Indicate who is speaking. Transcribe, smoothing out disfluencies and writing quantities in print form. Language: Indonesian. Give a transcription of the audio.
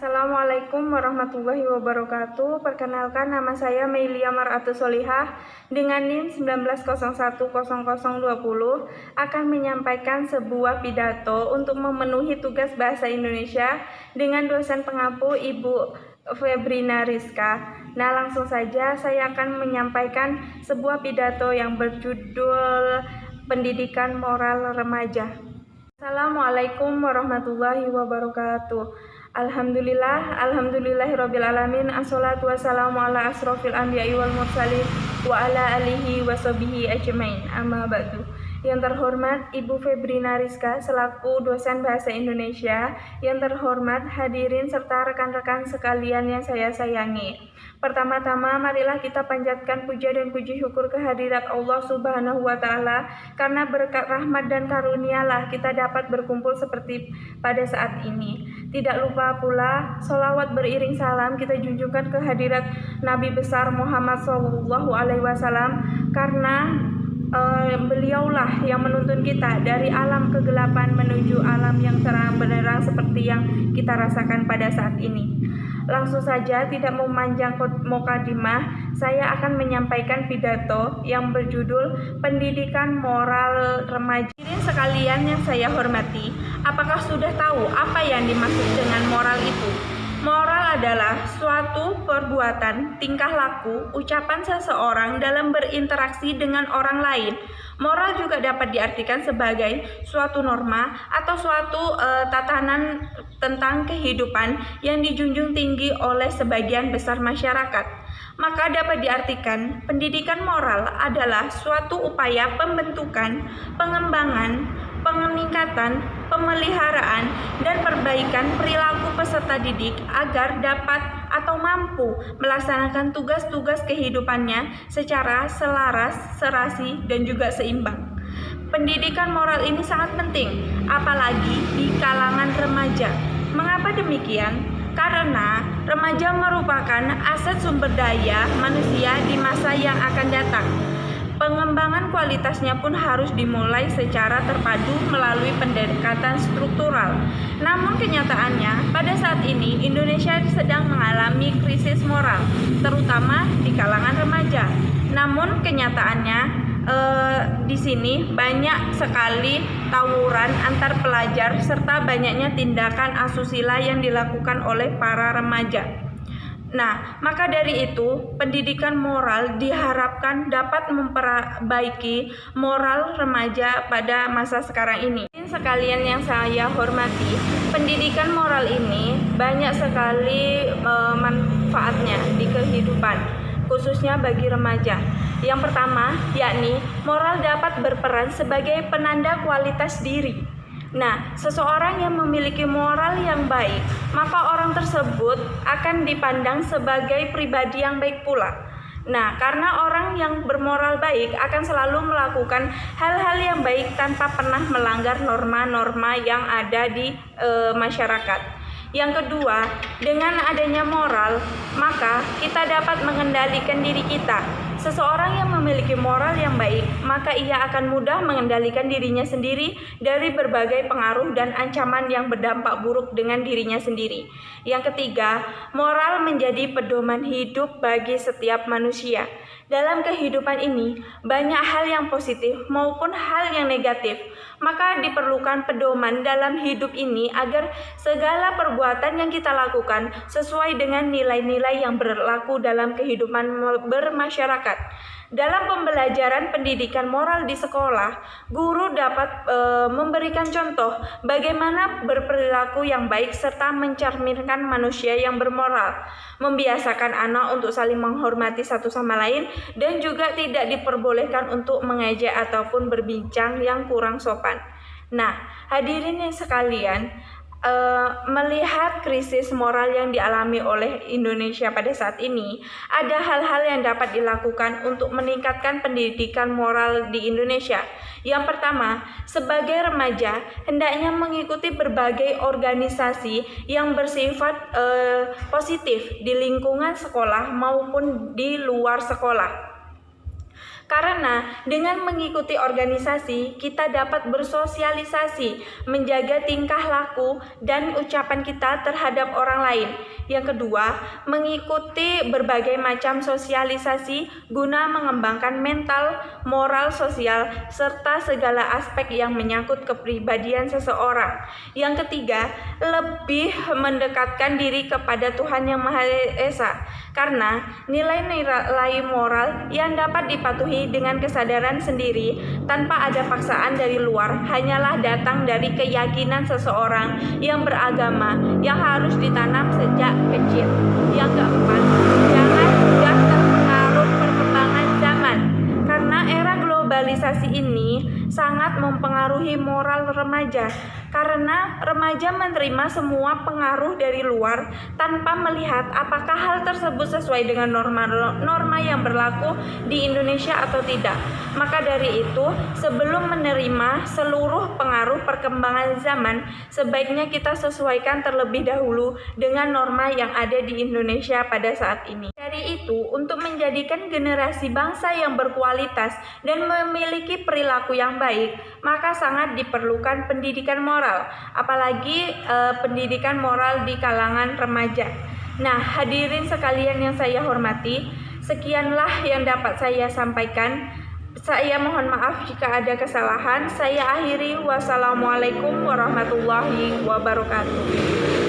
Speaker 1: Assalamualaikum warahmatullahi wabarakatuh. Perkenalkan, nama saya Meilia Mar'atu Solihah dengan NIM 19010020 akan menyampaikan sebuah pidato untuk memenuhi tugas bahasa Indonesia dengan dosen pengampu Ibu Febrina Rizka. Nah, langsung saja saya akan menyampaikan sebuah pidato yang berjudul Pendidikan Moral Remaja. Assalamualaikum warahmatullahi wabarakatuh. Alhamdulillahirabbil alamin. Assalatu wassalamu ala asrofil anbiya'i wal mursalin wa ala alihi washabihi ajmain. Amma ba'du. Yang terhormat Ibu Febrina Rizka selaku dosen bahasa Indonesia, yang terhormat hadirin serta rekan-rekan sekalian yang saya sayangi. Pertama-tama marilah kita panjatkan puja dan puji syukur kehadirat Allah Subhanahu wa Ta'ala, karena berkat rahmat dan karunialah kita dapat berkumpul seperti pada saat ini. Tidak lupa pula sholawat beriring salam kita junjungkan kehadirat Nabi besar Muhammad SAW, karena beliaulah yang menuntun kita dari alam kegelapan menuju alam yang terang benderang seperti yang kita rasakan pada saat ini. Langsung saja, tidak memanjang mukadimah, saya akan menyampaikan pidato yang berjudul Pendidikan Moral Remaja. Hadirin sekalian yang saya hormati, apakah sudah tahu apa yang dimaksud dengan moral itu? Moral adalah suatu perbuatan, tingkah laku, ucapan seseorang dalam berinteraksi dengan orang lain. Moral juga dapat diartikan sebagai suatu norma atau suatu tatanan tentang kehidupan yang dijunjung tinggi oleh sebagian besar masyarakat. Maka dapat diartikan pendidikan moral adalah suatu upaya pembentukan, pengembangan, peningkatan, pemeliharaan, dan perbaikan perilaku peserta didik agar dapat atau mampu melaksanakan tugas-tugas kehidupannya secara selaras, serasi, dan juga seimbang. Pendidikan moral ini sangat penting, apalagi di kalangan remaja. Mengapa demikian? Karena remaja merupakan aset sumber daya manusia di masa yang akan datang. Pengembangan kualitasnya pun harus dimulai secara terpadu melalui pendekatan struktural. Namun kenyataannya, pada saat ini Indonesia sedang mengalami krisis moral, terutama di kalangan remaja. Namun kenyataannya, di sini banyak sekali tawuran antar pelajar serta banyaknya tindakan asusila yang dilakukan oleh para remaja. Nah, maka dari itu, pendidikan moral diharapkan dapat memperbaiki moral remaja pada masa sekarang ini. Sekalian yang saya hormati, pendidikan moral ini banyak sekali manfaatnya di kehidupan, khususnya bagi remaja. Yang pertama, yakni moral dapat berperan sebagai penanda kualitas diri. Nah, seseorang yang memiliki moral yang baik, maka orang tersebut akan dipandang sebagai pribadi yang baik pula. Nah, karena orang yang bermoral baik akan selalu melakukan hal-hal yang baik tanpa pernah melanggar norma-norma yang ada di masyarakat. Yang kedua, dengan adanya moral, maka kita dapat mengendalikan diri kita. Seseorang yang memiliki moral yang baik, maka ia akan mudah mengendalikan dirinya sendiri dari berbagai pengaruh dan ancaman yang berdampak buruk dengan dirinya sendiri. Yang ketiga, moral menjadi pedoman hidup bagi setiap manusia. Dalam kehidupan ini, banyak hal yang positif maupun hal yang negatif. Maka diperlukan pedoman dalam hidup ini agar segala perbuatan yang kita lakukan sesuai dengan nilai-nilai yang berlaku dalam kehidupan bermasyarakat. Dalam pembelajaran pendidikan moral di sekolah, guru dapat memberikan contoh bagaimana berperilaku yang baik serta mencerminkan manusia yang bermoral, membiasakan anak untuk saling menghormati satu sama lain, dan juga tidak diperbolehkan untuk mengejek ataupun berbincang yang kurang sopan. Nah, hadirin yang sekalian, melihat krisis moral yang dialami oleh Indonesia pada saat ini, ada hal-hal yang dapat dilakukan untuk meningkatkan pendidikan moral di Indonesia. Yang pertama, sebagai remaja hendaknya mengikuti berbagai organisasi yang bersifat positif di lingkungan sekolah maupun di luar sekolah. Karena dengan mengikuti organisasi, kita dapat bersosialisasi, menjaga tingkah laku dan ucapan kita terhadap orang lain. Yang kedua, mengikuti berbagai macam sosialisasi guna mengembangkan mental, moral, sosial, serta segala aspek yang menyangkut kepribadian seseorang. Yang ketiga, lebih mendekatkan diri kepada Tuhan Yang Maha Esa, karena nilai-nilai moral yang dapat dipatuhi dengan kesadaran sendiri tanpa ada paksaan dari luar hanyalah datang dari keyakinan seseorang yang beragama yang harus ditanam sejak kecil. Yang keempat, jangan mudah terpengaruh perkembangan zaman, karena era globalisasi ini sangat mempengaruhi moral remaja, karena remaja menerima semua pengaruh dari luar tanpa melihat apakah hal tersebut sesuai dengan norma yang berlaku di Indonesia atau tidak. Maka dari itu, sebelum menerima seluruh pengaruh perkembangan zaman, sebaiknya kita sesuaikan terlebih dahulu dengan norma yang ada di Indonesia pada saat ini. Dari itu, untuk menjadikan generasi bangsa yang berkualitas dan memiliki perilaku yang baik, maka sangat diperlukan pendidikan moral, apalagi pendidikan moral di kalangan remaja. Nah, hadirin sekalian yang saya hormati, sekianlah yang dapat saya sampaikan. Saya mohon maaf jika ada kesalahan. Saya akhiri. Wassalamualaikum warahmatullahi wabarakatuh.